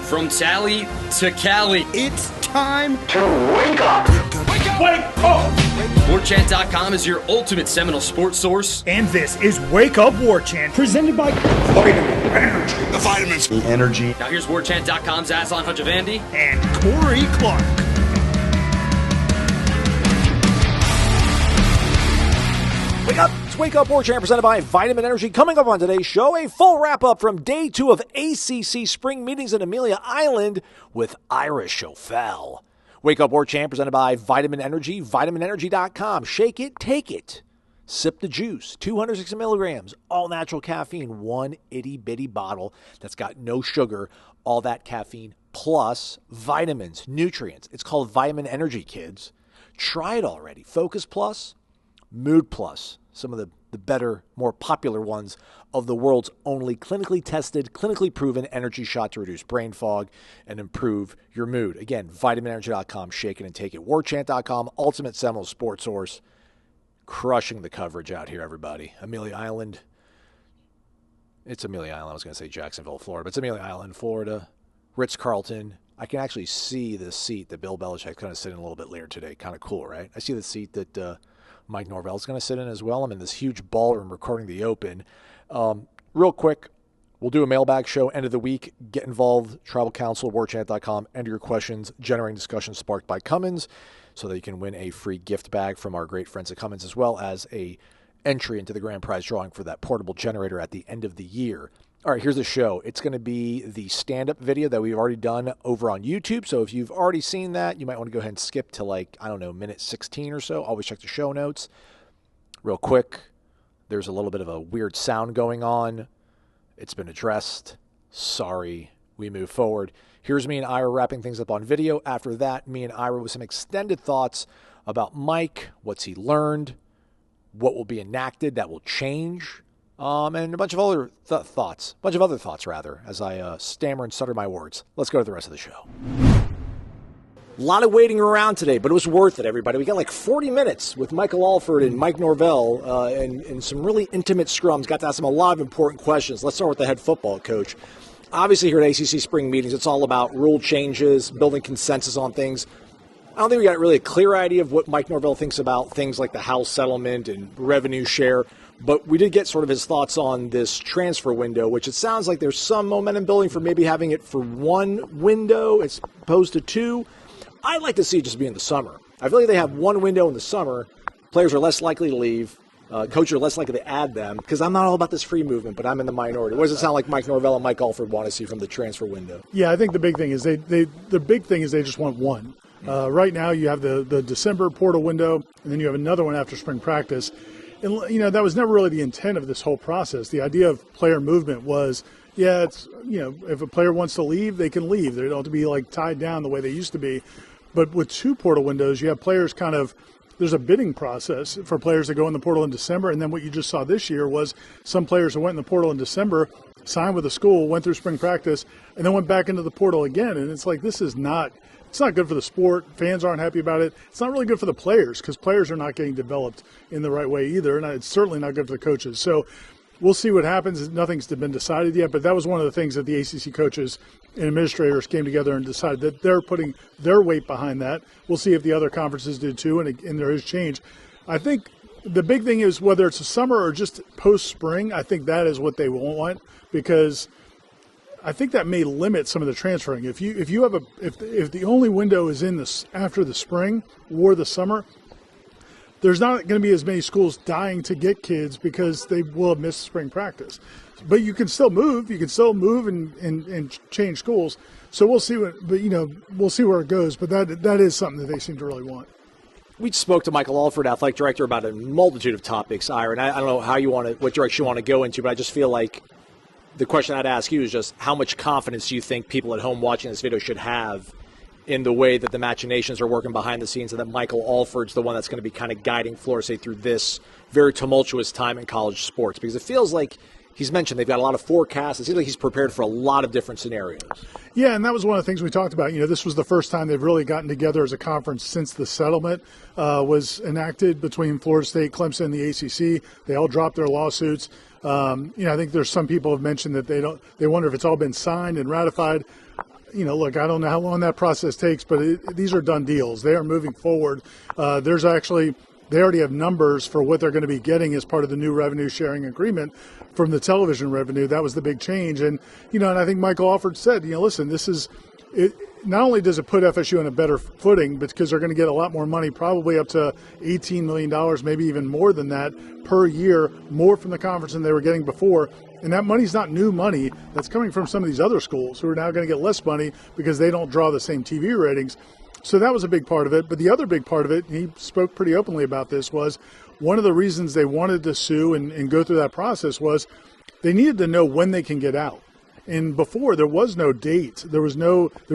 From Tally to Cali, It's time to wake up. Wake up! Warchant.com is your ultimate Seminole sports source. And this is Wake Up Warchant, presented by Vitamin Energy. The vitamins. The energy. Now here's Warchant.com's Azan Hajavandi and Corey Clark. Wake up! It's Wake Up Warchant presented by Vitamin Energy. Coming up on today's show, a full wrap-up from Day 2 of ACC Spring Meetings in Amelia Island with Ira Schofel. Wake Up Warchant presented by Vitamin Energy, vitaminenergy.com. Shake it, take it. Sip the juice, 260 milligrams, all-natural caffeine, one itty-bitty bottle that's got no sugar, all that caffeine, plus vitamins, nutrients. It's called Vitamin Energy, kids. Try it already. Focus Plus, Mood Plus, some of the better, more popular ones of the world's only clinically tested, clinically proven energy shot to reduce brain fog and improve your mood. Again, vitaminenergy.com, shake it and take it. Warchant.com, ultimate Seminole sports source. Crushing the coverage out here, everybody. Amelia Island. It's Amelia Island. I was going to say Jacksonville, Florida, but it's Amelia Island, Florida. Ritz-Carlton. I can actually see the seat that Bill Belichick kind of sitting a little bit later today. Kind of cool, right? I see the seat that Mike Norvell is going to sit in as well. I'm in this huge ballroom recording the Open. Real quick, we'll do a mailbag show end of the week. Get involved, tribal council, warchant.com. Enter your questions, generating discussion sparked by Cummins, so that you can win a free gift bag from our great friends at Cummins, as well as a entry into the grand prize drawing for that portable generator at the end of the year. All right, here's the show. It's going to be the stand-up video that we've already done over on YouTube. So if you've already seen that, you might want to go ahead and skip to minute 16 or so. Always check the show notes. Real quick, there's a little bit of a weird sound going on. It's been addressed. Sorry. We move forward. Here's me and Ira wrapping things up on video. After that, me and Ira with some extended thoughts about Mike, what's he learned, what will be enacted that will change, and a bunch of other thoughts, as I stammer and stutter my words. Let's go to the rest of the show. A lot of waiting around today, but it was worth it, everybody. We got like 40 minutes with Michael Alford and Mike Norvell and some really intimate scrums. Got to ask them a lot of important questions. Let's start with the head football coach. Obviously, here at ACC Spring Meetings, it's all about rule changes, building consensus on things. I don't think we got really a clear idea of what Mike Norvell thinks about things like the House settlement and revenue share, but we did get sort of his thoughts on this transfer window, which it sounds like there's some momentum building for maybe having it for one window as opposed to two. I'd like to see it just be in the summer. I feel like they have one window in the summer. Players are less likely to leave. Coaches are less likely to add them, because I'm not all about this free movement, but I'm in the minority. What does it sound like Mike Norvell and Mike Alford want to see from the transfer window? Yeah, I think the big thing is they just want one. Right now you have the December portal window, and then you have another one after spring practice. And, that was never really the intent of this whole process. The idea of player movement was, it's, if a player wants to leave, they can leave. They don't have to be tied down the way they used to be. But with two portal windows, you have players there's a bidding process for players that go in the portal in December. And then what you just saw this year was some players who went in the portal in December, signed with the school, went through spring practice, and then went back into the portal again. And it's it's not good for the sport. Fans aren't happy about it. It's not really good for the players, because players are not getting developed in the right way either. And it's certainly not good for the coaches. So we'll see what happens. Nothing's been decided yet, but that was one of the things that the ACC coaches and administrators came together and decided that they're putting their weight behind that. We'll see if the other conferences do too, and there is change. I think the big thing is whether it's a summer or just post-spring, I think that is what they want, because I think that may limit some of the transferring. If the only window is in this after the spring or the summer, there's not going to be as many schools dying to get kids because they will have missed spring practice. But you can still move. You can still move and change schools. So we'll see we'll see where it goes. But that is something that they seem to really want. We spoke to Michael Alford, athletic director, about a multitude of topics, Ira. And I don't know what direction you want to go into, but I just feel like the question I'd ask you is just how much confidence do you think people at home watching this video should have in the way that the machinations are working behind the scenes, and that Michael Alford's the one that's going to be kind of guiding Florida State through this very tumultuous time in college sports? Because it feels like he's mentioned they've got a lot of forecasts. It seems like he's prepared for a lot of different scenarios. Yeah, and that was one of the things we talked about. This was the first time they've really gotten together as a conference since the settlement was enacted between Florida State, Clemson, and the ACC. They all dropped their lawsuits. I think there's some people have mentioned that they wonder if it's all been signed and ratified. look, I don't know how long that process takes, but these are done deals. They are moving forward. They already have numbers for what they're going to be getting as part of the new revenue sharing agreement from the television revenue. That was the big change. And, and I think Michael Alford said, listen, this is it. Not only does it put FSU on a better footing, but because they're going to get a lot more money, probably up to $18 million, maybe even more than that per year, more from the conference than they were getting before. And that money's not new money. That's coming from some of these other schools who are now going to get less money because they don't draw the same TV ratings. So that was a big part of it. But the other big part of it, he spoke pretty openly about this, was one of the reasons they wanted to sue and go through that process was they needed to know when they can get out. And before, there was no date. There was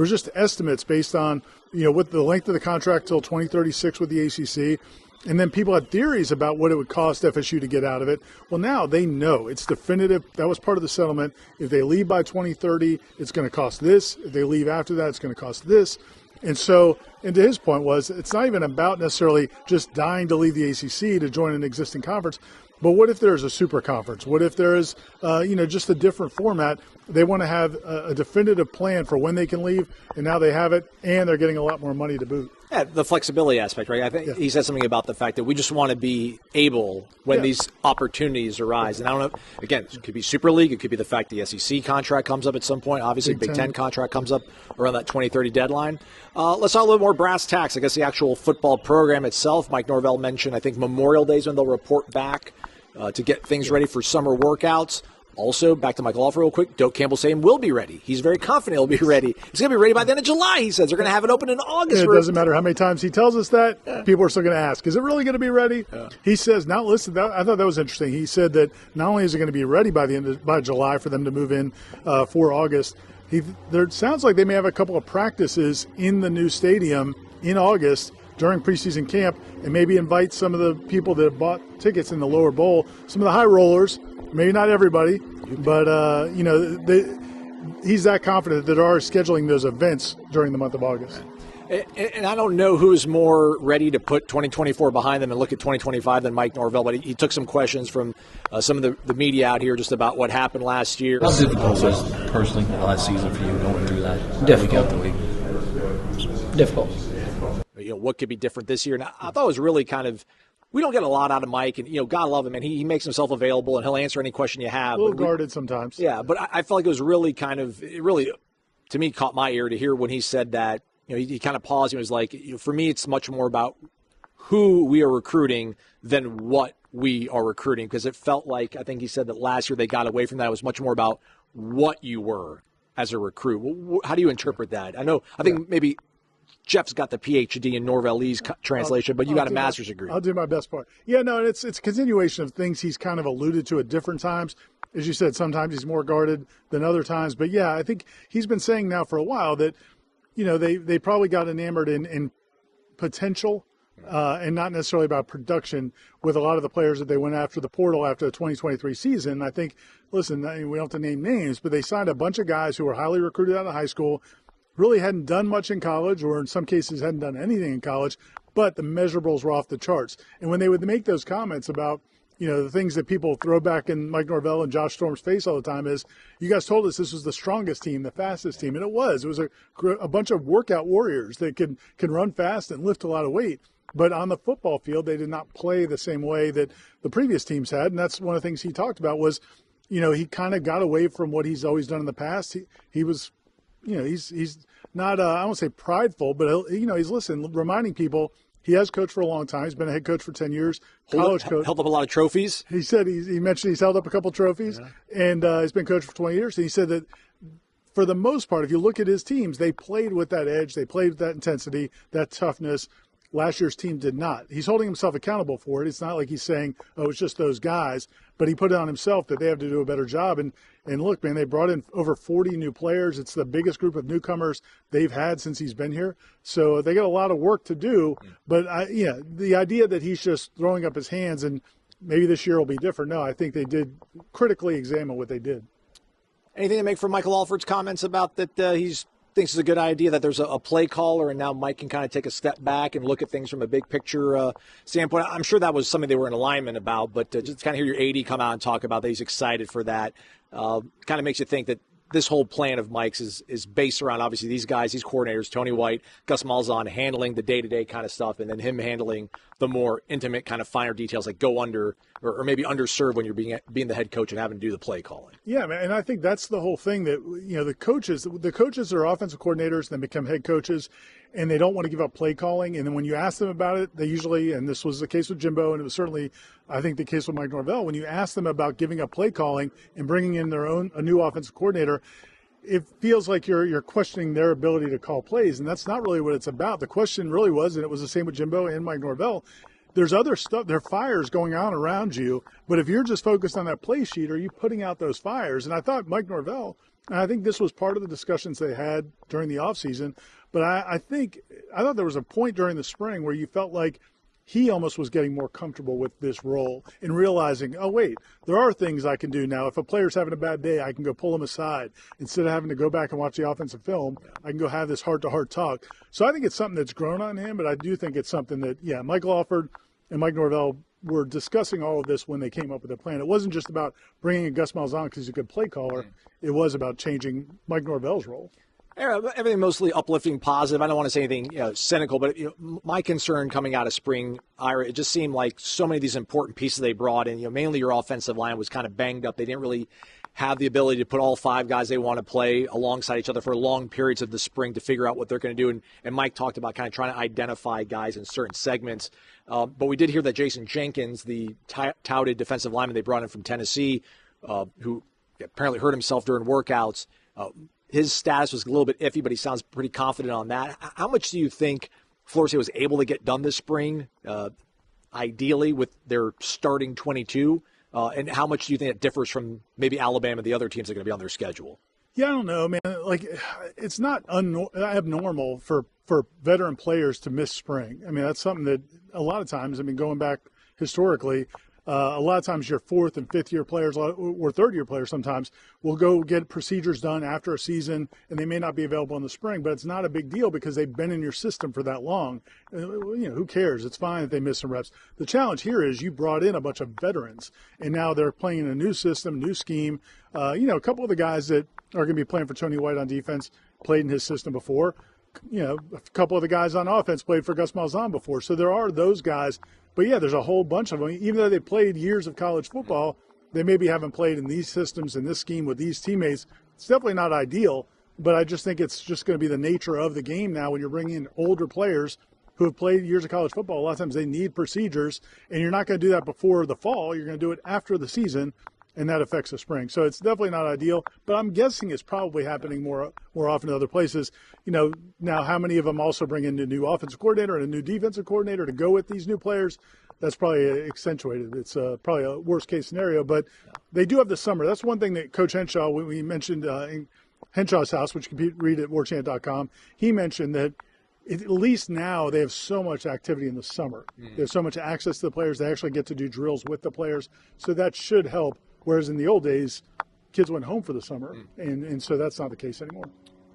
just estimates based on, what the length of the contract till 2036 with the ACC. And then people had theories about what it would cost FSU to get out of it. Well, now they know. It's definitive. That was part of the settlement. If they leave by 2030, it's going to cost this. If they leave after that, it's going to cost this. And so, and to his point was, it's not even about necessarily just dying to leave the ACC to join an existing conference, but what if there's a super conference? What if there is, just a different format? They want to have a definitive plan for when they can leave, and now they have it, and they're getting a lot more money to boot. Yeah, the flexibility aspect, right? I think he said something about the fact that we just want to be able when these opportunities arise. And I don't know, again, it could be Super League. It could be the fact the SEC contract comes up at some point. Obviously, Big Ten contract comes up around that 2030 deadline. Let's talk a little more brass tacks. I guess the actual football program itself. Mike Norvell mentioned, I think, Memorial Day is when they'll report back to get things ready for summer workouts. Also, back to Michael Alford real quick, Doak Campbell saying will be ready. He's very confident he'll be ready. It's going to be ready by the end of July, he says. They're going to have it open in August. It doesn't matter how many times he tells us that. People are still going to ask, is it really going to be ready? He says, now listen, I thought that was interesting. He said that not only is it going to be ready by July for them to move in for August, there sounds like they may have a couple of practices in the new stadium in August during preseason camp and maybe invite some of the people that bought tickets in the lower bowl, some of the high rollers, maybe not everybody, but, he's that confident that they are scheduling those events during the month of August. And I don't know who's more ready to put 2024 behind them and look at 2025 than Mike Norvell, but he took some questions from some of the media out here just about what happened last year. How difficult was personally the last season for you going through that? Difficult. Week after week? Difficult. What could be different this year? And I thought it was really kind of, we don't get a lot out of Mike, and God love him, and he makes himself available, and he'll answer any question you have. A little guarded sometimes. Yeah, but I felt like it was really it really, to me, caught my ear to hear when he said that. He kind of paused and was like, for me, it's much more about who we are recruiting than what we are recruiting, because it felt like, I think he said that last year they got away from that. It was much more about what you were as a recruit. How do you interpret that? I think maybe Jeff's got the PhD in Norvellese translation, but you got a master's degree. I'll do my best part. Yeah, no, it's a continuation of things he's kind of alluded to at different times. As you said, sometimes he's more guarded than other times. But, yeah, I think he's been saying now for a while that, they probably got enamored in potential and not necessarily about production with a lot of the players that they went after the portal after the 2023 season. I think, listen, we don't have to name names, but they signed a bunch of guys who were highly recruited out of high school, really hadn't done much in college, or in some cases hadn't done anything in college, but the measurables were off the charts. And when they would make those comments about, the things that people throw back in Mike Norvell and Josh Storm's face all the time is, you guys told us this was the strongest team, the fastest team. And it was a bunch of workout warriors that can run fast and lift a lot of weight. But on the football field, they did not play the same way that the previous teams had. And that's one of the things he talked about was, he kind of got away from what he's always done in the past. He was, he's not, I won't say prideful, but he's reminding people he has coached for a long time. He's been a head coach for 10 years, college coach. Held up a lot of trophies. He said, he mentioned he's held up a couple trophies, and he's been coach for 20 years. And he said that for the most part, if you look at his teams, they played with that edge. They played with that intensity, that toughness. Last year's team did not. He's holding himself accountable for it. It's not like he's saying, oh, it's just those guys. But he put it on himself that they have to do a better job. And look, man, they brought in over 40 new players. It's the biggest group of newcomers they've had since he's been here. So they got a lot of work to do. But, the idea that he's just throwing up his hands and maybe this year will be different, no, I think they did critically examine what they did. Anything to make from Michael Alford's comments about that he's thinks it's a good idea that there's a play caller, and now Mike can kind of take a step back and look at things from a big picture standpoint. I'm sure that was something they were in alignment about, but just kind of hear your AD come out and talk about that he's excited for that. Kind of makes you think that this whole plan of Mike's is based around, obviously, these guys, these coordinators, Tony White, Gus Malzahn, handling the day-to-day kind of stuff, and then him handling the more intimate kind of finer details, like go under or maybe underserve when you're being the head coach and having to do the play calling. Yeah, man, and I think that's the whole thing that, the coaches are offensive coordinators, then become head coaches, and they don't want to give up play calling. And then when you ask them about it, they usually, and this was the case with Jimbo, and it was certainly, I think, the case with Mike Norvell, when you ask them about giving up play calling and bringing in a new offensive coordinator, it feels like you're questioning their ability to call plays, and that's not really what it's about. The question really was, and it was the same with Jimbo and Mike Norvell, there's other stuff, there are fires going on around you, but if you're just focused on that play sheet, are you putting out those fires? And I thought Mike Norvell, and I think this was part of the discussions they had during the offseason, but I thought there was a point during the spring where you felt like he almost was getting more comfortable with this role and realizing, oh, wait, there are things I can do now. If a player's having a bad day, I can go pull him aside. Instead of having to go back and watch the offensive film, I can go have this heart-to-heart talk. So I think it's something that's grown on him, but I do think it's something that, Michael Alford and Mike Norvell were discussing all of this when they came up with the plan. It wasn't just about bringing in Gus Malzahn because he's a good play caller. It was about changing Mike Norvell's role. Everything mostly uplifting, positive. I don't want to say anything cynical, but my concern coming out of spring, Ira, it just seemed like so many of these important pieces they brought in, mainly your offensive line was kind of banged up. They didn't really have the ability to put all five guys they want to play alongside each other for long periods of the spring to figure out what they're going to do. And Mike talked about kind of trying to identify guys in certain segments. But we did hear that Jayson Jenkins, the touted defensive lineman they brought in from Tennessee, who apparently hurt himself during workouts, his status was a little bit iffy, but he sounds pretty confident on that. How much do you think Florida State was able to get done this spring, ideally, with their starting 22? And how much do you think it differs from maybe Alabama and the other teams that are going to be on their schedule? Yeah, I don't know, man. Like, it's not abnormal for veteran players to miss spring. I mean, that's something that a lot of times, going back historically, a lot of times your fourth and fifth year players or third year players sometimes will go get procedures done after a season, and they may not be available in the spring, but it's not a big deal because they've been in your system for that long. Who cares? It's fine if they miss some reps. The challenge here is you brought in a bunch of veterans, and now they're playing in a new system, new scheme. A couple of the guys that are going to be playing for Tony White on defense played in his system before. A couple of the guys on offense played for Gus Malzahn before. So there are those guys. But, there's a whole bunch of them. Even though they played years of college football, they maybe haven't played in these systems, in this scheme with these teammates. It's definitely not ideal, but I just think it's just going to be the nature of the game now when you're bringing in older players who have played years of college football. A lot of times they need procedures, and you're not going to do that before the fall. You're going to do it after the season, and that affects the spring. So it's definitely not ideal, but I'm guessing it's probably happening more often in other places. Now how many of them also bring in a new offensive coordinator and a new defensive coordinator to go with these new players? That's probably accentuated. It's probably a worst-case scenario, but they do have the summer. That's one thing that Coach Henshaw, we mentioned in Henshaw's house, which you can read at warchant.com, he mentioned that at least now they have so much activity in the summer. There's so much access to the players. They actually get to do drills with the players, so that should help. Whereas in the old days, kids went home for the summer, and so that's not the case anymore.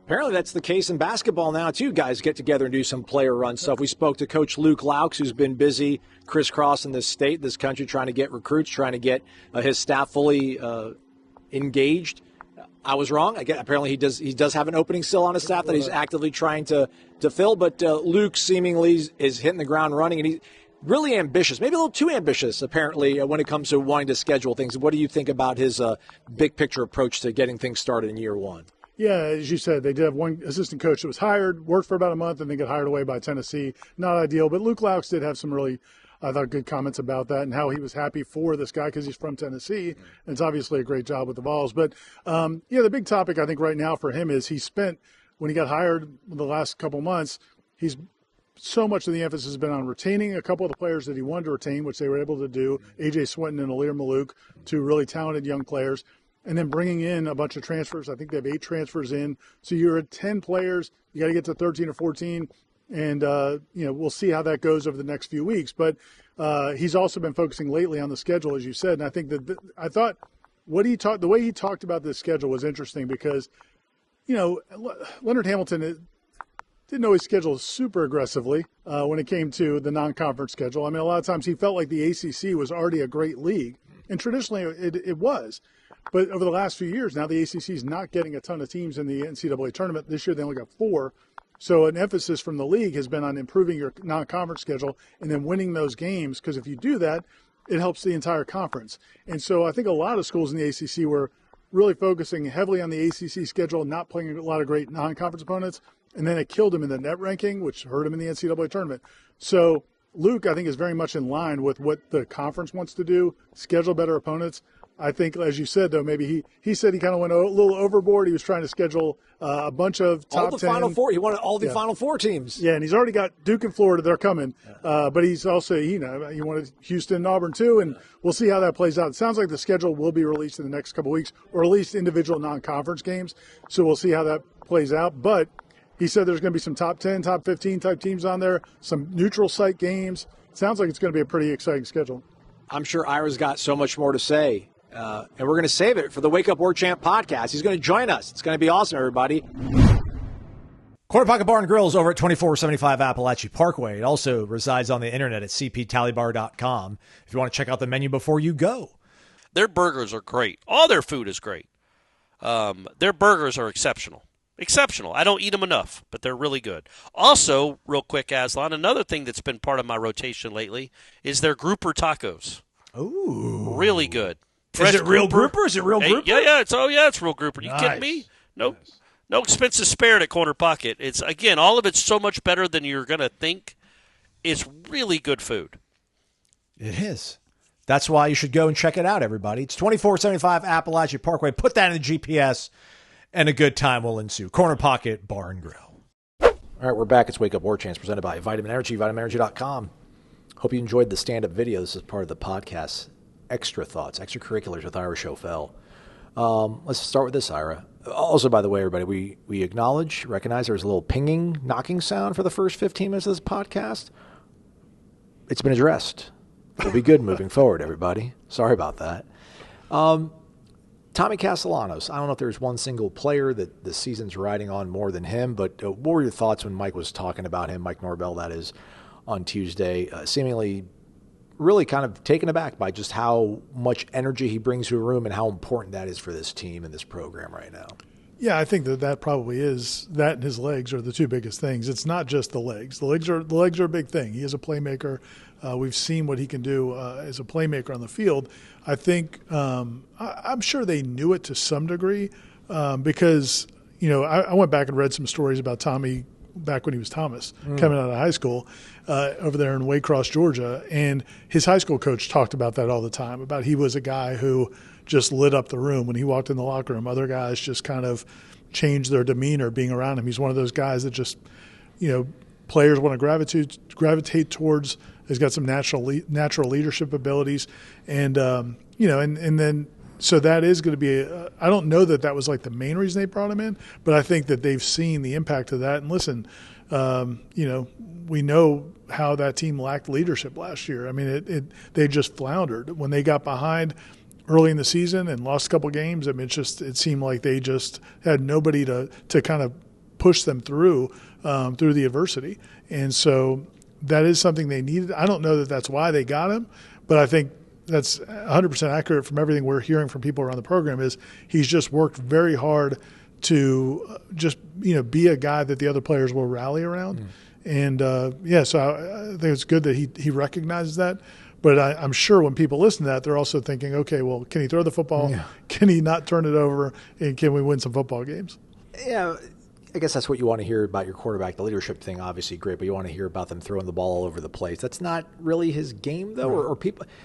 Apparently that's the case in basketball now, too. Guys get together and do some player-run stuff. We spoke to Coach Luke Loucks, who's been busy crisscrossing this state, this country, trying to get recruits, trying to get his staff fully engaged. I was wrong. Apparently he does have an opening still on his staff that he's actively trying to fill, but Luke seemingly is hitting the ground running, and he's really ambitious, maybe a little too ambitious, apparently, when it comes to wanting to schedule things. What do you think about his big-picture approach to getting things started in year one? Yeah, as you said, they did have one assistant coach that was hired, worked for about a month, and then got hired away by Tennessee. Not ideal, but Luke Loucks did have some really, I thought, good comments about that and how he was happy for this guy because he's from Tennessee, and it's obviously a great job with the Vols. But, the big topic I think right now for him is he spent, when he got hired the last couple months, so much of the emphasis has been on retaining a couple of the players that he wanted to retain, which they were able to do, A.J. Swinton and Alir Malouk, two really talented young players, and then bringing in a bunch of transfers. I think they have 8 transfers in. So you're at 10 players. You got to get to 13 or 14, and, we'll see how that goes over the next few weeks. But he's also been focusing lately on the schedule, as you said, and I think that I thought the way he talked about this schedule was interesting because, Leonard Hamilton didn't always schedule super aggressively when it came to the non-conference schedule. I mean, a lot of times he felt like the ACC was already a great league, and traditionally it was. But over the last few years, now the ACC is not getting a ton of teams in the NCAA tournament. This year they only got 4. So an emphasis from the league has been on improving your non-conference schedule and then winning those games, because if you do that, it helps the entire conference. And so I think a lot of schools in the ACC were really focusing heavily on the ACC schedule, not playing a lot of great non-conference opponents, and then it killed him in the net ranking, which hurt him in the NCAA tournament. So Luke, I think, is very much in line with what the conference wants to do, schedule better opponents. I think, as you said, though, maybe he said he kind of went a little overboard. He was trying to schedule a bunch of top 10. All the Final Four. He wanted all the Final Four teams. Yeah, and he's already got Duke and Florida. They're coming. But he's also, he wanted Houston and Auburn, too, and we'll see how that plays out. It sounds like the schedule will be released in the next couple of weeks, or at least individual non-conference games. So we'll see how that plays out. But he said there's going to be some top 10, top 15 type teams on there, some neutral site games. Sounds like it's going to be a pretty exciting schedule. I'm sure Ira's got so much more to say. And we're going to save it for the Wake Up Warchant podcast. He's going to join us. It's going to be awesome, everybody. Corner Pocket Bar and Grill is over at 2475 Appalachia Parkway. It also resides on the internet at cptallybar.com if you want to check out the menu before you go. Their burgers are great. All their food is great. Their burgers are exceptional. Exceptional. I don't eat them enough, but they're really good. Also, real quick, Aslan, another thing that's been part of my rotation lately is their grouper tacos. Ooh. Really good. Is it real grouper? Is it real grouper? Yeah. It's real grouper. You kidding me? Nope. No expenses spared at Corner Pocket. It's, again, all of it's so much better than you're going to think. It's really good food. It is. That's why you should go and check it out, everybody. It's 2475 Appalachia Parkway. Put that in the GPS, and a good time will ensue. Corner Pocket Bar and Grill. All right, we're back. It's Wake Up Warchant presented by Vitamin Energy, vitaminenergy.com. Hope you enjoyed the stand-up video. This is part of the podcast. Extra thoughts, extracurriculars with Ira Schofel. Let's start with this, Ira. Also, by the way, everybody, we recognize there was a little pinging, knocking sound for the first 15 minutes of this podcast. It's been addressed. We'll be good moving forward, everybody. Sorry about that. Tommy Castellanos. I don't know if there's one single player that the season's riding on more than him, but what were your thoughts when Mike was talking about him, Mike Norvell, that is, on Tuesday, seemingly really kind of taken aback by just how much energy he brings to a room and how important that is for this team and this program right now? Yeah, I think that probably is, that and his legs are the two biggest things. It's not just the legs. The legs are a big thing. He is a playmaker. We've seen what he can do as a playmaker on the field. I think I'm sure they knew it to some degree because, I went back and read some stories about Tommy back when he was Thomas, coming out of high school over there in Waycross, Georgia. And his high school coach talked about that all the time, about he was a guy who just lit up the room when he walked in the locker room. Other guys just kind of changed their demeanor being around him. He's one of those guys that just, players want to gravitate towards. He's got some natural leadership abilities. And, and then so that is going to be I don't know that was like the main reason they brought him in, but I think that they've seen the impact of that. And listen, we know how that team lacked leadership last year. I mean, they just floundered when they got behind early in the season and lost a couple games. I mean, it seemed like they just had nobody to kind of push them through the adversity. And so that is something they needed. I don't know that that's why they got him, but I think that's 100% accurate from everything we're hearing from people around the program is he's just worked very hard to just, be a guy that the other players will rally around. And, so I think it's good that he recognizes that. But I'm sure when people listen to that, they're also thinking, okay, well, can he throw the football? Yeah. Can he not turn it over? And can we win some football games? Yeah, I guess that's what you want to hear about your quarterback. The leadership thing, obviously great, but you want to hear about them throwing the ball all over the place. That's not really his game, though, or people –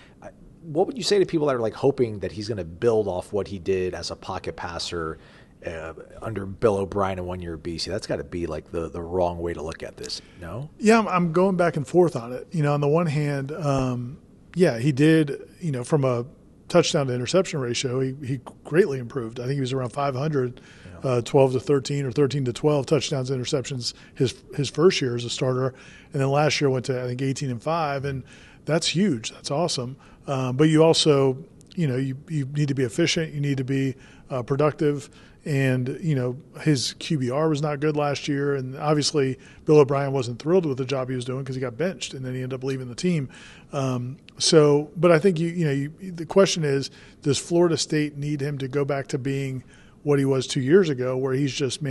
what would you say to people that are like hoping that he's going to build off what he did as a pocket passer under Bill O'Brien in 1 year at BC? That's got to be like the wrong way to look at this, no? Yeah, I'm going back and forth on it. On the one hand, he did, from a touchdown to interception ratio, he greatly improved. I think he was around 500, 12 to 13 or 13 to 12 touchdowns, interceptions his first year as a starter. And then last year went to, I think, 18 and 5. And that's huge. That's awesome. But you also, you need to be efficient. You need to be productive. And, his QBR was not good last year. And obviously Bill O'Brien wasn't thrilled with the job he was doing because he got benched and then he ended up leaving the team. But I think, the question is, does Florida State need him to go back to being what he was 2 years ago, where he's just,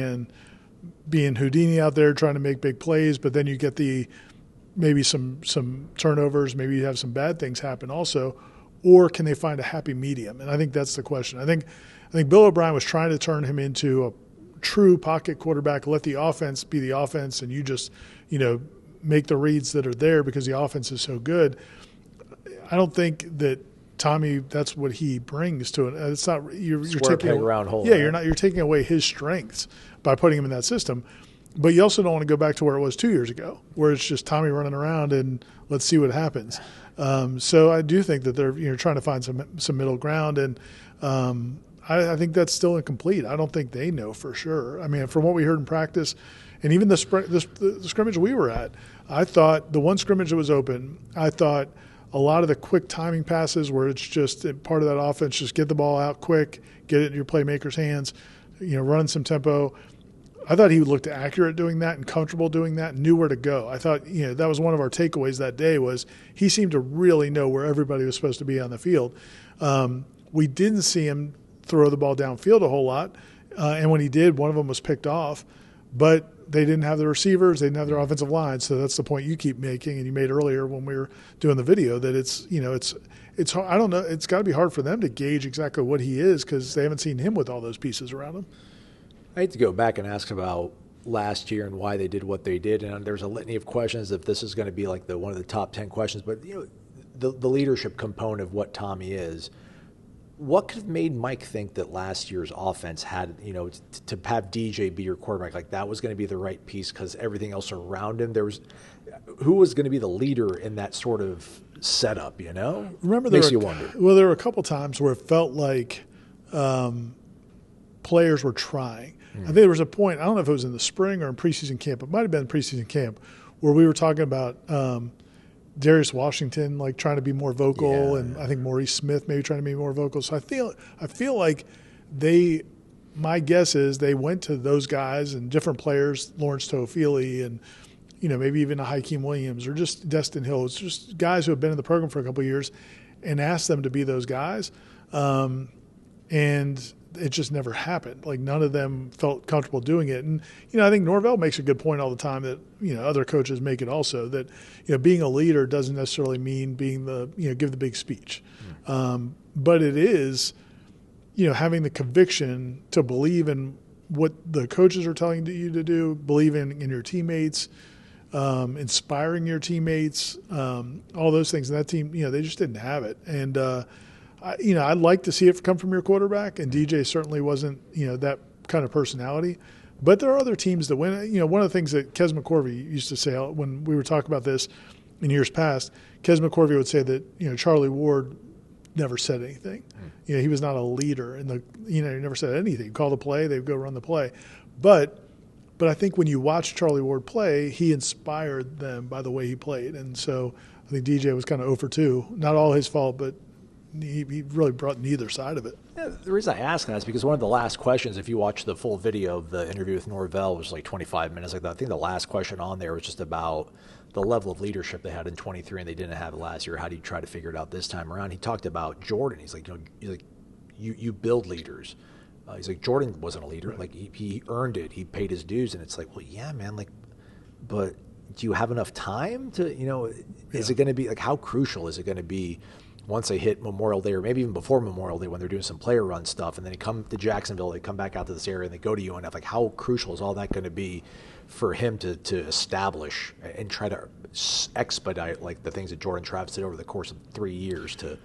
being Houdini out there trying to make big plays, but then you get maybe some turnovers, maybe you have some bad things happen also, or can they find a happy medium? And I think that's the question. I think Bill O'Brien was trying to turn him into a true pocket quarterback, let the offense be the offense, and you just, make the reads that are there because the offense is so good. I don't think that Tommy, that's what he brings to it. It's not you're taking around hole. Yeah, you're taking away his strengths by putting him in that system. But you also don't want to go back to where it was 2 years ago, where it's just Tommy running around and let's see what happens. So I do think that they're trying to find some middle ground, and I think that's still incomplete. I don't think they know for sure. I mean, from what we heard in practice, and even the scrimmage we were at, I thought the one scrimmage that was open, I thought a lot of the quick timing passes where it's just part of that offense, just get the ball out quick, get it in your playmaker's hands, running some tempo. I thought he looked accurate doing that and comfortable doing that and knew where to go. I thought, that was one of our takeaways that day was he seemed to really know where everybody was supposed to be on the field. We didn't see him throw the ball downfield a whole lot. And when he did, one of them was picked off. But they didn't have the receivers, they didn't have their offensive line. So that's the point you keep making, and you made earlier when we were doing the video, that it's hard. I don't know. It's got to be hard for them to gauge exactly what he is because they haven't seen him with all those pieces around him. I hate to go back and ask about last year and why they did what they did, and there's a litany of questions if this is going to be like one of the top 10 questions. But the leadership component of what Tommy is. What could have made Mike think that last year's offense had, to have DJ be your quarterback, like that was going to be the right piece because everything else around him, who was going to be the leader in that sort of setup, Remember, makes you wonder. Well, there were a couple times where it felt like players were trying. I think there was a point, I don't know if it was in the spring or in preseason camp, it might have been preseason camp, where we were talking about Darius Washington trying to be more vocal, and I think Maurice Smith maybe trying to be more vocal. So I feel like my guess is they went to those guys and different players, Lawrence Toafili and maybe even a Hakeem Williams or just Destin Hill. It's just guys who have been in the program for a couple of years, and asked them to be those guys, and it just never happened. None of them felt comfortable doing it. And, I think Norvell makes a good point all the time that, other coaches make it also, that, being a leader doesn't necessarily mean being give the big speech. But it is, having the conviction to believe in what the coaches are telling you to do, believe in your teammates, inspiring your teammates, all those things. And that team, they just didn't have it. And, I'd like to see it come from your quarterback, and DJ certainly wasn't, that kind of personality. But there are other teams that win. One of the things that Kes McCorvey used to say when we were talking about this in years past, Kes McCorvey would say that, Charlie Ward never said anything. He was not a leader, and he never said anything. He'd call the play, they'd go run the play. But I think when you watch Charlie Ward play, he inspired them by the way he played. And so I think DJ was kind of 0 for 2. Not all his fault, but he really brought neither side of it. Yeah, the reason I ask that is because one of the last questions, if you watch the full video of the interview with Norvell, was 25 minutes like that. I think the last question on there was just about the level of leadership they had in 23 and they didn't have it last year. How do you try to figure it out this time around? He talked about Jordan. He's like, you build leaders. He's like, Jordan wasn't a leader. Right. He earned it. He paid his dues. And it's like, well, yeah, man. But do you have enough time to, is it going to be how crucial is it going to be once they hit Memorial Day, or maybe even before Memorial Day when they're doing some player run stuff, and then they come to Jacksonville, they come back out to this area, and they go to UNF. How crucial is all that going to be for him to establish and try to expedite the things that Jordan Travis did over the course of 3 years to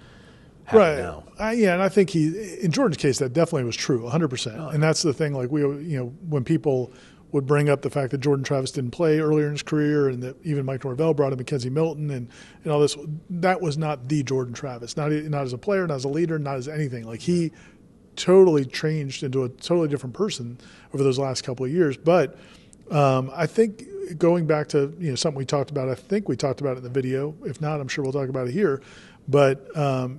happen now? And I think in Jordan's case, that definitely was true, 100%. And that's the thing. When people would bring up the fact that Jordan Travis didn't play earlier in his career, and that even Mike Norvell brought in Mackenzie Milton and all this, that was not the Jordan Travis, not as a player, not as a leader, not as anything. He totally changed into a totally different person over those last couple of years. But I think going back to something we talked about, I think we talked about it in the video. If not, I'm sure we'll talk about it here. But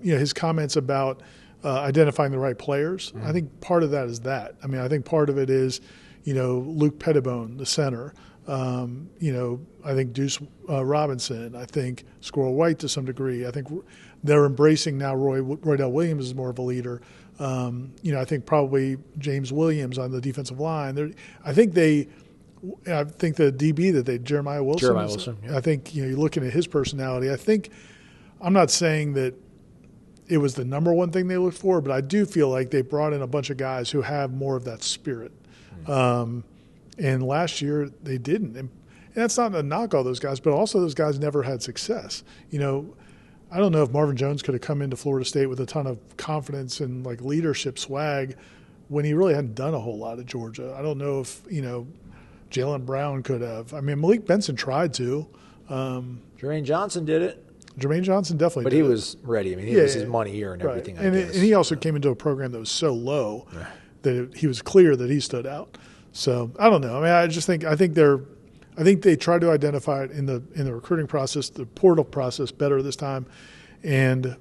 his comments about identifying the right players. I think part of that is that. I mean, I think part of it is, Luke Pettibone, the center. I think Deuce Robinson. I think Squirrel White to some degree. I think they're embracing now Roydell Williams is more of a leader. I think probably James Williams on the defensive line. I think the DB that Jeremiah Wilson. Yeah. I think you're looking at his personality. I'm not saying that it was the number one thing they looked for, but I do feel like they brought in a bunch of guys who have more of that spirit. And last year they didn't. And that's not a knock all those guys, but also those guys never had success. I don't know if Marvin Jones could have come into Florida State with a ton of confidence and like leadership swag when he really hadn't done a whole lot at Georgia. I don't know if, Jalen Brown could have. I mean, Malik Benson tried to. Jermaine Johnson did it. Jermaine Johnson definitely but did he it. was ready. I mean, he was his money year and everything, right. I guess. And he also came into a program that was so low that he was clear that he stood out. So I don't know. I mean, I think they tried to identify it in the recruiting process, the portal process better this time, and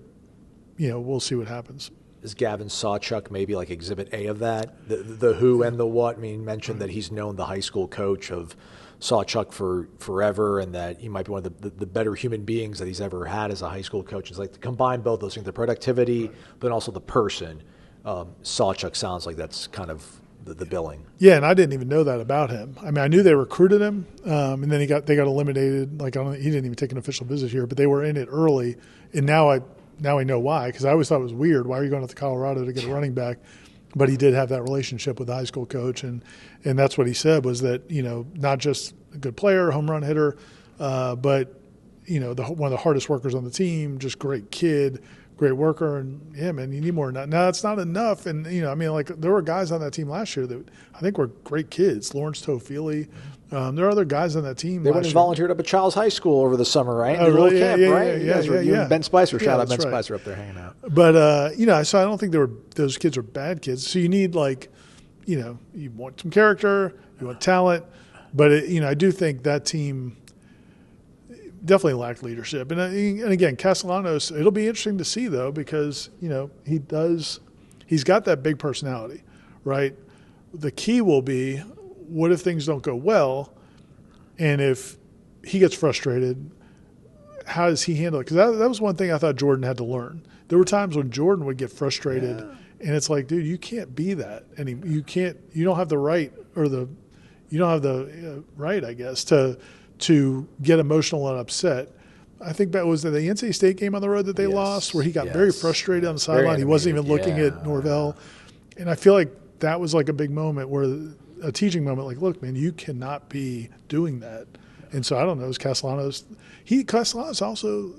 we'll see what happens. Is Gavin Sawchuck maybe like Exhibit A of that? The who and the what? I mean, mentioned that he's known the high school coach of Sawchuck for forever, and that he might be one of the better human beings that he's ever had as a high school coach. It's like to combine both those things, the productivity, but also the person. Sawchuck sounds like that's kind of the billing. Yeah, and I didn't even know that about him. I mean, I knew they recruited him, and then they got eliminated. Like, he didn't even take an official visit here, but they were in it early, and now I know why, because I always thought it was weird. Why are you going to Colorado to get a running back? But he did have that relationship with the high school coach, and that's what he said was that, not just a good player, home run hitter, but, one of the hardest workers on the team, just great kid, great worker, and man, you need more than that. Now, that's not enough, and, there were guys on that team last year that I think were great kids, Lawrence Tofili. There are other guys on that team. They went and volunteered up at Charles High School over the summer, right? Oh, really? Camp, right? Yeah. Ben Spicer, shout out Ben right. Spicer up there hanging out. But so I don't think those kids are bad kids. So you need you want some character, you want talent, but I do think that team definitely lacked leadership. And again, Castellanos, it'll be interesting to see though, because he's got that big personality, right? The key will be, what if things don't go well, and if he gets frustrated, how does he handle it? Because that was one thing I thought Jordan had to learn. There were times when Jordan would get frustrated, and it's like, dude, you can't be that anymore. You don't have the right, right, I guess, to get emotional and upset. I think that was the NC State game on the road that they lost, where he got very frustrated on the sideline. He wasn't even looking at Norvell, and I feel like that was like a big moment a teaching moment, like, look, man, you cannot be doing that. And so I don't know, is Castellanos also,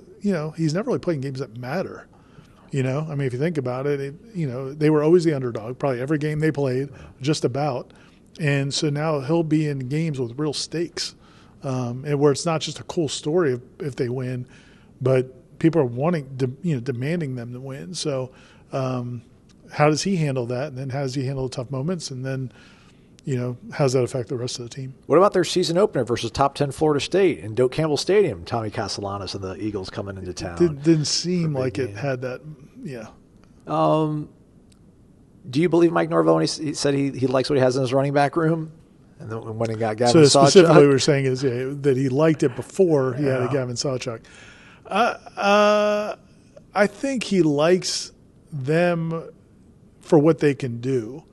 he's never really played in games that matter. I mean, if you think about it, they were always the underdog, probably every game they played, just about. And so now he'll be in games with real stakes, and where it's not just a cool story if they win, but people are demanding them to win. So how does he handle that? And then how does he handle the tough moments? And then, how does that affect the rest of the team? What about their season opener versus top 10 Florida State in Doak Campbell Stadium? Tommy Castellanos and the Eagles coming into town. Didn't seem like it had that, Do you believe Mike Norvell when he said he likes what he has in his running back room? And then when he got Gavin Sawchuck? So specifically what we're saying is that he liked it before he had a Gavin Sawchuck. I think he likes them for what they can do.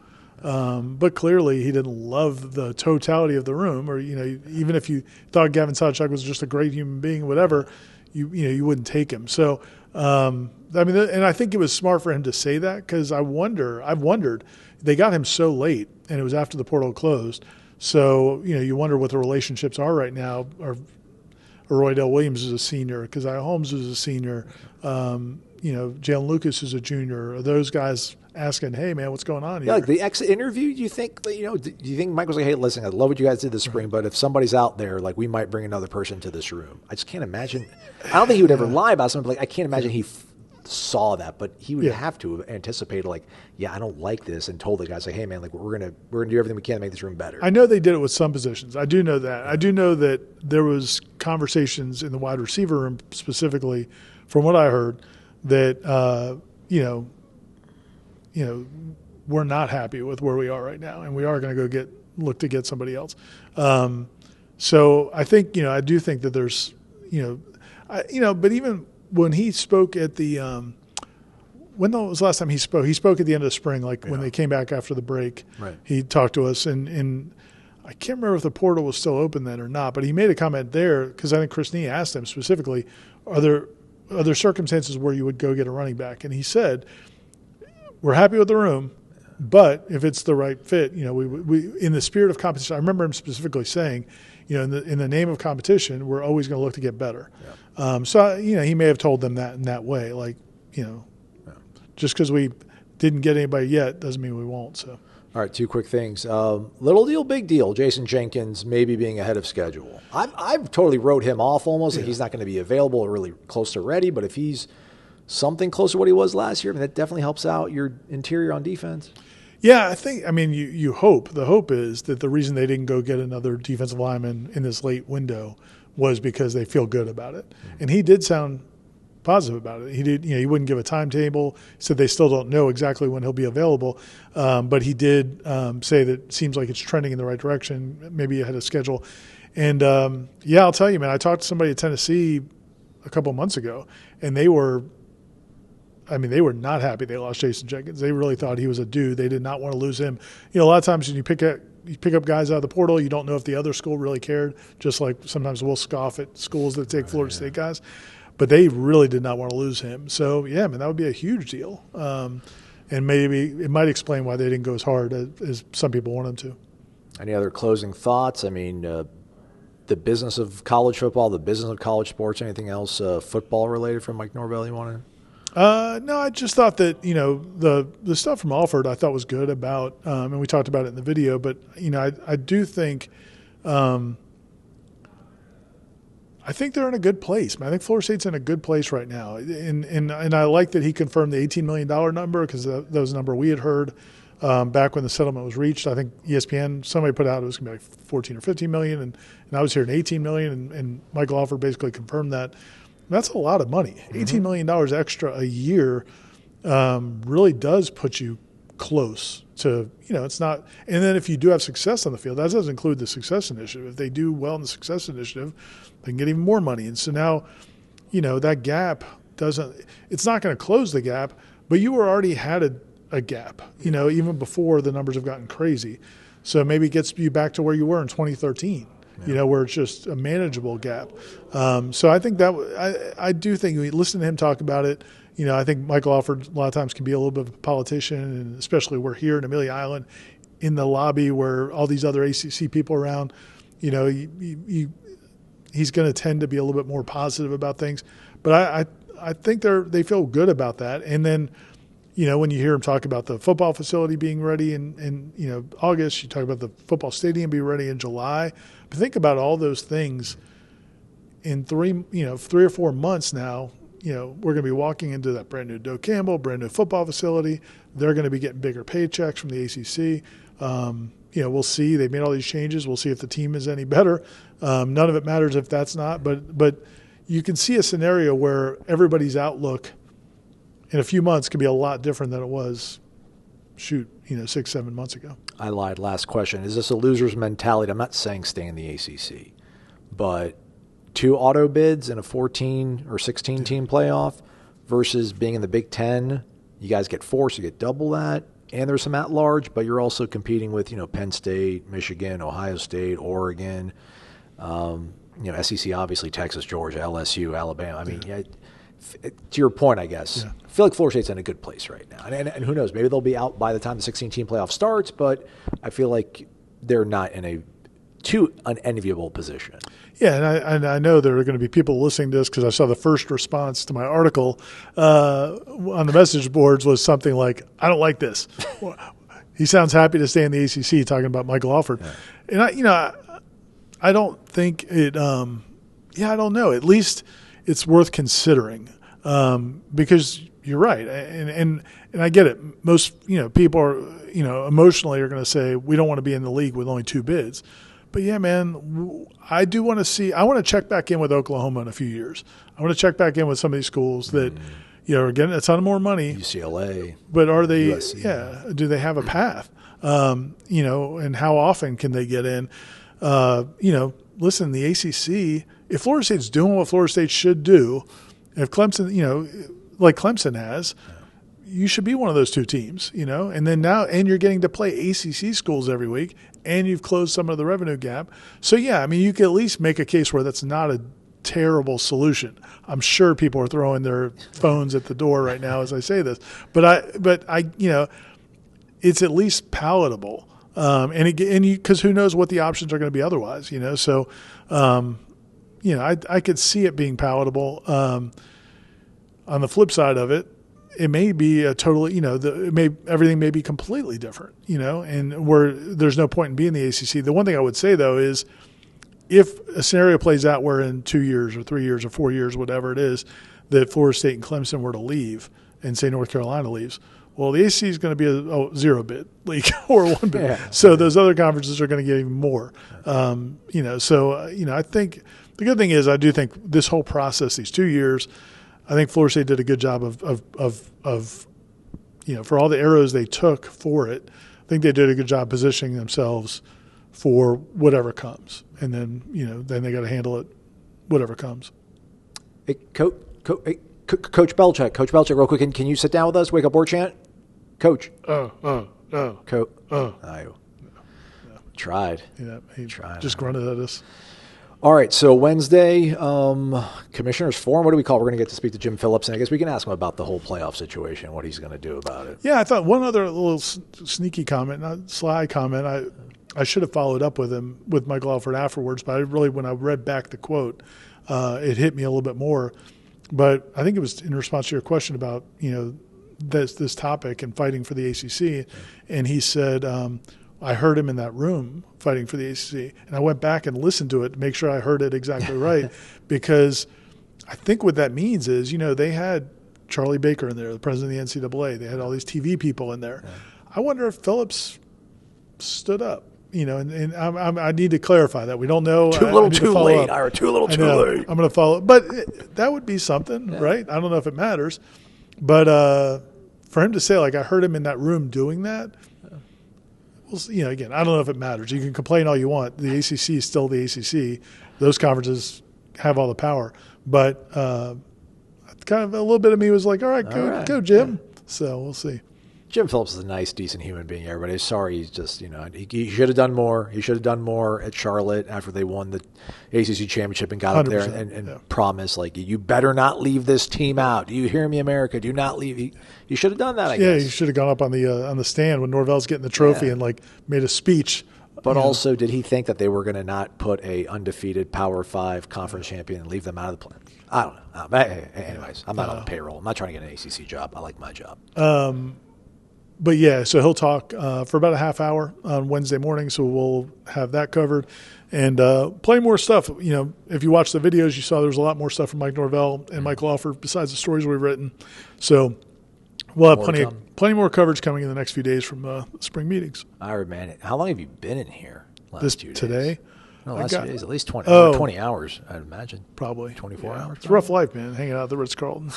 But clearly he didn't love the totality of the room, or, even if you thought Gavin Sawchuck was just a great human being, whatever, you wouldn't take him. So, and I think it was smart for him to say that, because I've wondered, they got him so late and it was after the portal closed. So, you wonder what the relationships are right now. Or Roydell Williams is a senior, Keziah Holmes is a senior, Jalen Lucas is a junior. Are those guys asking, hey, man, what's going on here? Yeah, like the exit interview, do you think Mike was like, hey, listen, I love what you guys did this spring, but if somebody's out there, like, we might bring another person to this room. I just can't imagine. I don't think he would ever lie about something, but I can't imagine he saw that, but he would have to have anticipated, like, I don't like this, and told the guys, like, hey, man, like, we're gonna do everything we can to make this room better. I know they did it with some positions. I do know that. I do know that there was conversations in the wide receiver room specifically, from what I heard, that we're not happy with where we are right now, and we are going to go look to get somebody else. So I think, I do think that there's, but even when he spoke at the, when was the last time he spoke? He spoke at the end of the spring, when they came back after the break. Right. He talked to us, and I can't remember if the portal was still open then or not, but he made a comment there because I think Chris Nee asked him specifically, are there circumstances where you would go get a running back? And he said, we're happy with the room, but if it's the right fit, we in the spirit of competition, I remember him specifically saying, in the name of competition, we're always going to look to get better. Yeah. So he may have told them that in that way, just because we didn't get anybody yet doesn't mean we won't. So. All right, two quick things. Little deal, big deal. Jayson Jenkins maybe being ahead of schedule. I've totally wrote him off almost. Like he's not going to be available or really close to ready. But if he's something close to what he was last year, that definitely helps out your interior on defense. Yeah, you hope. The hope is that the reason they didn't go get another defensive lineman in this late window was because they feel good about it. Mm-hmm. And he did sound positive about it. He did, he wouldn't give a timetable. He said they still don't know exactly when he'll be available, but he did say that it seems like it's trending in the right direction, maybe ahead of schedule. And I'll tell you, man, I talked to somebody at Tennessee a couple of months ago, and they were not happy they lost Jayson Jenkins. They really thought he was a dude. They did not want to lose him. A lot of times when you pick up guys out of the portal, you don't know if the other school really cared, just like sometimes we'll scoff at schools that take Florida State guys. But they really did not want to lose him. So, that would be a huge deal. And maybe it might explain why they didn't go as hard as some people want them to. Any other closing thoughts? The business of college football, the business of college sports, anything else football-related from Mike Norvell you want to? No, I just thought that, the stuff from Alford I thought was good about, and we talked about it in the video, but, I do think I think they're in a good place. I think Florida State's in a good place right now. And I like that he confirmed the $18 million number because that was a number we had heard back when the settlement was reached. I think ESPN, somebody put out it was going to be like 14 or 15 million, and I was hearing 18 million, and Michael Alford basically confirmed that. That's a lot of money. $18 million extra a year really does put you close to, it's not – and then if you do have success on the field, that doesn't include the success initiative. If they do well in the success initiative, they can get even more money. And so now, that gap doesn't – it's not going to close the gap, but you already had a gap, even before the numbers have gotten crazy. So maybe it gets you back to where you were in 2013. Where it's just a manageable gap. So I think I do think we listen to him talk about it. I think Michael Alford a lot of times can be a little bit of a politician, and especially we're here in Amelia Island in the lobby where all these other ACC people are around. He's going to tend to be a little bit more positive about things. But I think they feel good about that. And then, when you hear him talk about the football facility being ready in August, you talk about the football stadium being ready in July. But think about all those things in 3 or 4 months now. We're going to be walking into that brand new Doak Campbell, brand new football facility. They're going to be getting bigger paychecks from the ACC. We'll see. They've made all these changes. We'll see if the team is any better. None of it matters if that's not. But you can see a scenario where everybody's outlook in a few months could be a lot different than it was, 6-7 months ago. I lied. Last question. Is this a loser's mentality? I'm not saying stay in the ACC, but 2 auto bids in a 14 or 16 team playoff versus being in the Big Ten, you guys get 4, so you get double that, and there's some at-large, but you're also competing with, Penn State, Michigan, Ohio State, Oregon, SEC, obviously Texas, Georgia, LSU, Alabama. To your point, I guess, I feel like Florida State's in a good place right now. And who knows, maybe they'll be out by the time the 16-team playoff starts, but I feel like they're not in a too unenviable position. Yeah, and I know there are going to be people listening to this because I saw the first response to my article on the message boards was something like, I don't like this. He sounds happy to stay in the ACC, talking about Michael Alford. Yeah. And, I don't think it I don't know. At least it's worth considering because you're right. And I get it. Most, people are, emotionally are going to say we don't want to be in the league with only 2 bids. But, yeah, man, I want to check back in with Oklahoma in a few years. I want to check back in with some of these schools that, are getting a ton of more money. UCLA. But are they, USC. do they have a path? And how often can they get in? Listen, the ACC, if Florida State's doing what Florida State should do, if Clemson, like Clemson has, you should be one of those two teams, and then and you're getting to play ACC schools every week, and you've closed some of the revenue gap. So, you can at least make a case where that's not a terrible solution. I'm sure people are throwing their phones at the door right now as I say this, but it's at least palatable. Because who knows what the options are going to be otherwise, So, I could see it being palatable. On the flip side of it, it may be a totally, everything may be completely different, and where there's no point in being the ACC. The one thing I would say though is, if a scenario plays out where in 2 years or 3 years or 4 years, whatever it is, that Florida State and Clemson were to leave, and say North Carolina leaves, well, the ACC is going to be a 0-bid league or 1-bid. Yeah. So those other conferences are going to get even more. I think the good thing is I do think this whole process, these 2 years, I think Florida State did a good job of for all the arrows they took for it, I think they did a good job positioning themselves for whatever comes. And then, then they got to handle it, whatever comes. Hey, Coach Belichick, real quick, can you sit down with us? Wake Up Warchant? Coach. Tried. Yeah, he tried. Just grunted at us. All right, so Wednesday, Commissioners Forum, what do we call it? We're going to get to speak to Jim Phillips, and I guess we can ask him about the whole playoff situation, what he's going to do about it. Yeah, I thought one other little sneaky comment, not sly comment, I should have followed up with him, with Michael Alford afterwards, but when I read back the quote, it hit me a little bit more. But I think it was in response to your question about, this topic and fighting for the ACC. And he said, I heard him in that room fighting for the ACC. And I went back and listened to it to make sure I heard it exactly right, because I think what that means is, they had Charlie Baker in there, the president of the NCAA. They had all these TV people in there. Yeah. I wonder if Phillips stood up. And I need to clarify that. We don't know. Too little, too late. Ira, too little, too late. I'm going to follow. But that would be something, right? I don't know if it matters. But for him to say, I heard him in that room doing that, well, again, I don't know if it matters. You can complain all you want. The ACC is still the ACC. Those conferences have all the power. But kind of a little bit of me was like, all right, go Jim. Yeah. So we'll see. Jim Phillips is a nice, decent human being. Everybody's sorry. He's just, he should have done more. He should have done more at Charlotte after they won the ACC championship and got up there and promised, you better not leave this team out. Do you hear me, America? Do not leave. He should have done that, I guess. Yeah, he should have gone up on the stand when Norvell's getting the trophy and made a speech. But also, did he think that they were going to not put a undefeated Power 5 conference champion and leave them out of the plan? I don't know. But anyways, I'm not on the payroll. I'm not trying to get an ACC job. I like my job. But yeah, so he'll talk for about a half hour on Wednesday morning, so we'll have that covered. And plenty more stuff. If you watch the videos, you saw there was a lot more stuff from Mike Norvell and Michael Alford besides the stories we've written. So we'll have plenty more coverage coming in the next few days from spring meetings. All right, man. How long have you been in here? Today? No, last few days, at least 20 hours, I'd imagine. Probably. 24 hours. It's a rough life, man, hanging out at the Ritz-Carlton.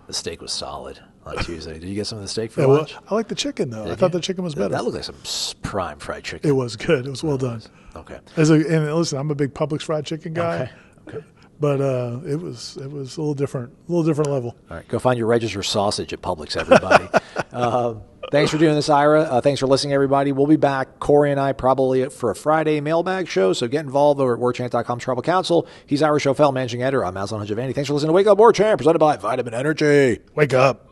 The steak was solid on Tuesday. Did you get some of the steak for lunch? I like the chicken, though. I thought the chicken was better. That looked like some prime fried chicken. It was good. It was well done. Okay. And listen, I'm a big Publix fried chicken guy. Okay. But it was a little different level. All right, go find your Register sausage at Publix, everybody. Thanks for doing this, Ira. Thanks for listening, everybody. We'll be back, Corey and I, probably for a Friday mailbag show, so get involved over at warchant.com Tribal Council. He's Ira Schofel, managing editor. I'm Aslan Hajavani. Thanks for listening to Wake Up Warchant, presented by Vitamin Energy. Wake up.